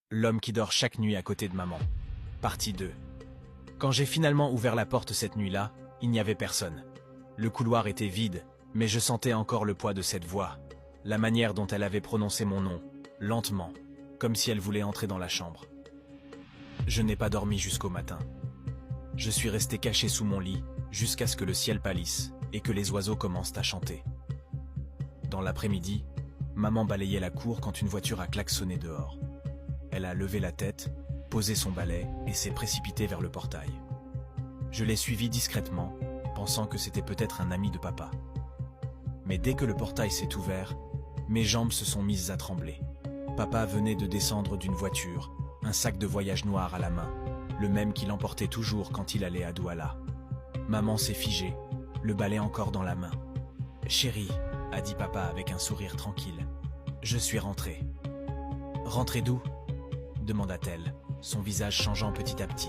L'homme qui dort chaque nuit à côté de maman. Partie 2. Quand j'ai finalement ouvert la porte cette nuit-là, il n'y avait personne. Le couloir était vide, mais je sentais encore le poids de cette voix, la manière dont elle avait prononcé mon nom, lentement, comme si elle voulait entrer dans la chambre. Je n'ai pas dormi jusqu'au matin. Je suis resté caché sous mon lit, jusqu'à ce que le ciel pâlisse et que les oiseaux commencent à chanter. Dans l'après-midi, maman balayait la cour quand une voiture a klaxonné dehors. Elle a levé la tête, posé son balai et s'est précipitée vers le portail. Je l'ai suivi discrètement, pensant que c'était peut-être un ami de papa. Mais dès que le portail s'est ouvert, mes jambes se sont mises à trembler. Papa venait de descendre d'une voiture, un sac de voyage noir à la main, le même qu'il emportait toujours quand il allait à Douala. Maman s'est figée, le balai encore dans la main. « Chérie », a dit papa avec un sourire tranquille, « je suis rentré. »« Rentré d'où ?» demanda-t-elle, son visage changeant petit à petit.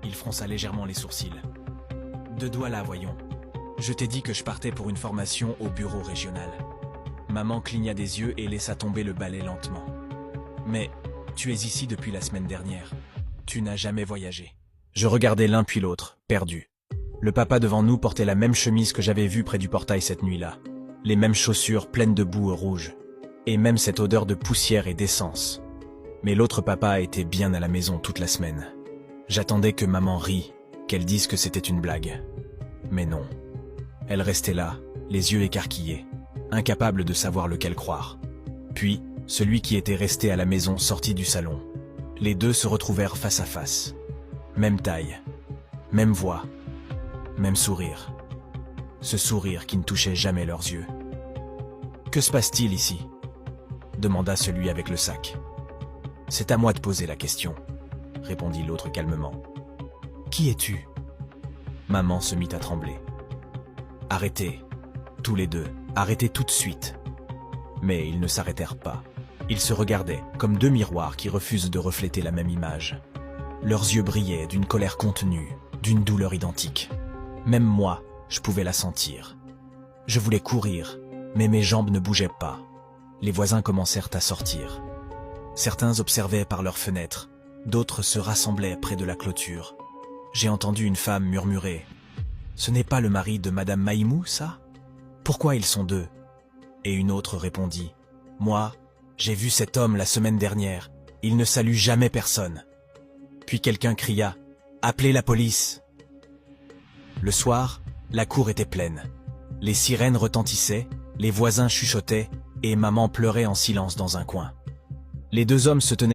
Il fronça légèrement les sourcils. « De Douala, voyons. Je t'ai dit que je partais pour une formation au bureau régional. » Maman cligna des yeux et laissa tomber le balai lentement. « Mais tu es ici depuis la semaine dernière. Tu n'as jamais voyagé. » Je regardais l'un puis l'autre, perdu. Le papa devant nous portait la même chemise que j'avais vue près du portail cette nuit-là. Les mêmes chaussures pleines de boue rouge. Et même cette odeur de poussière et d'essence. Mais l'autre papa était bien à la maison toute la semaine. J'attendais que maman rie, qu'elle dise que c'était une blague. Mais non. Elle restait là, les yeux écarquillés, incapable de savoir lequel croire. Puis, celui qui était resté à la maison sortit du salon. Les deux se retrouvèrent face à face. Même taille, même voix, même sourire. Ce sourire qui ne touchait jamais leurs yeux. « Que se passe-t-il ici ?» demanda celui avec le sac. « C'est à moi de poser la question, » répondit l'autre calmement. « Qui es-tu » Maman se mit à trembler. « Arrêtez, tous les deux, arrêtez tout de suite. » Mais ils ne s'arrêtèrent pas. Ils se regardaient, comme deux miroirs qui refusent de refléter la même image. Leurs yeux brillaient d'une colère contenue, d'une douleur identique. Même moi, je pouvais la sentir. Je voulais courir, mais mes jambes ne bougeaient pas. Les voisins commencèrent à sortir. Certains observaient par leurs fenêtres, d'autres se rassemblaient près de la clôture. J'ai entendu une femme murmurer « Ce n'est pas le mari de Madame Maïmou, ça? Pourquoi ils sont deux ?» Et une autre répondit « Moi, j'ai vu cet homme la semaine dernière, il ne salue jamais personne. » Puis quelqu'un cria « Appelez la police !» Le soir, la cour était pleine. Les sirènes retentissaient, les voisins chuchotaient et maman pleurait en silence dans un coin. Les deux hommes se tenaient